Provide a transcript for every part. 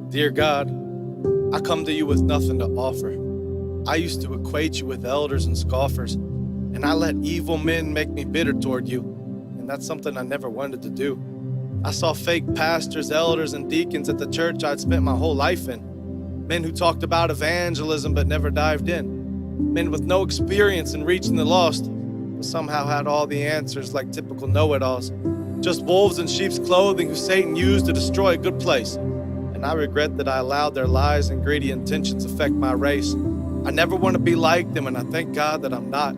Dear God, I come to you with nothing to offer. I used to equate you with elders and scoffers, and I let evil men make me bitter toward you, and that's something I never wanted to do. I saw fake pastors, elders, and deacons at the church I'd spent my whole life in. Men who talked about evangelism but never dived in. Men with no experience in reaching the lost, but somehow had all the answers like typical know-it-alls. Just wolves in sheep's clothing who Satan used to destroy a good place. And I regret that I allowed their lies and greedy intentions affect my race. I never want to be like them, and I thank God that I'm not.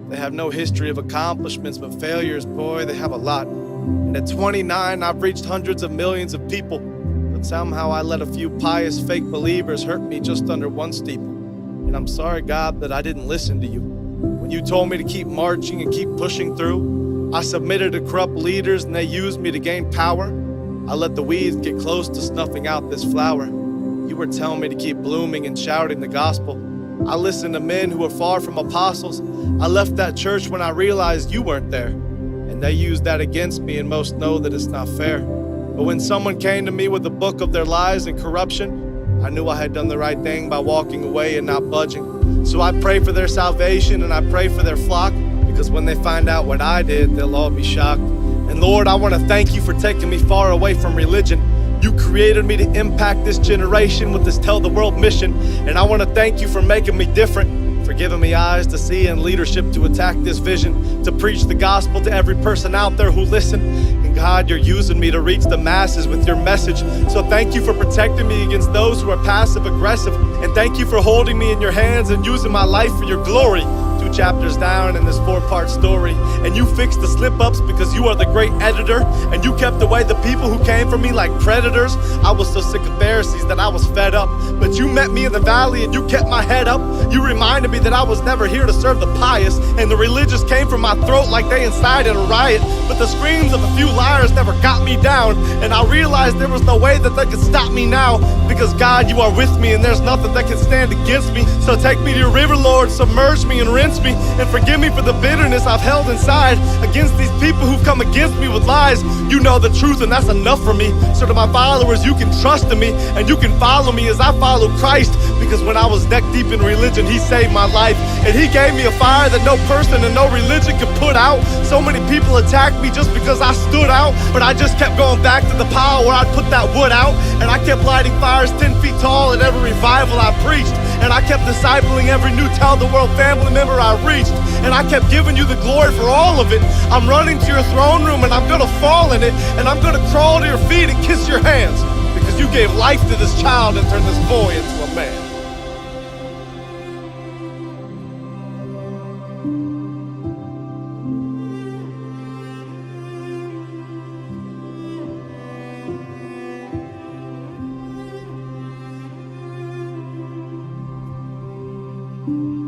They have no history of accomplishments, but failures, boy, they have a lot. And at 29, I've reached hundreds of millions of people, but somehow I let a few pious fake believers hurt me just under one steeple. And I'm sorry, God, that I didn't listen to you. When you told me to keep marching and keep pushing through, I submitted to corrupt leaders and they used me to gain power. I let the weeds get close to snuffing out this flower. You were telling me to keep blooming and shouting the gospel. I listened to men who were far from apostles. I left that church when I realized you weren't there. And they used that against me, and most know that it's not fair. But when someone came to me with a book of their lies and corruption, I knew I had done the right thing by walking away and not budging. So I pray for their salvation and I pray for their flock, because when they find out what I did, they'll all be shocked. And Lord, I want to thank you for taking me far away from religion. You created me to impact this generation with this Tell the World mission. And I want to thank you for making me different, for giving me eyes to see and leadership to attack this vision, to preach the gospel to every person out there who listen. And God, you're using me to reach the masses with your message. So thank you for protecting me against those who are passive aggressive. And thank you for holding me in your hands and using my life for your glory. 2 chapters down in this 4-part story, and you fixed the slip-ups because you are the great editor, and you kept away the people who came for me like predators. I was so sick of Pharisees that I was fed up, but you met me in the valley and you kept my head up. You reminded me that I was never here to serve the pious, and the religious came from my throat like they incited a riot, but the screams of a few liars never got me down. And I realized there was no way that they could stop me now, because God, you are with me and there's nothing that can stand against me. So take me to your river, Lord, submerge me and rinse me, and forgive me for the bitterness I've held inside against these people who've come against me with lies. You know the truth, and that's enough for me. So to my followers, you can trust in me and you can follow me as I follow Christ, because when I was neck deep in religion, he saved my life, and he gave me a fire that no person and no religion could put out. So many people attacked me just because I stood out, but I just kept going back to the pile where I'd put that wood out, and I kept lighting fires 10 feet tall at every revival I preached, and I kept discipling every new Tell the World family member I reached, and I kept giving you the glory for all of it. I'm running to your throne room and I'm gonna fall in it, and I'm gonna crawl to your feet and kiss your hands, because you gave life to this child and turned this boy into a man. you.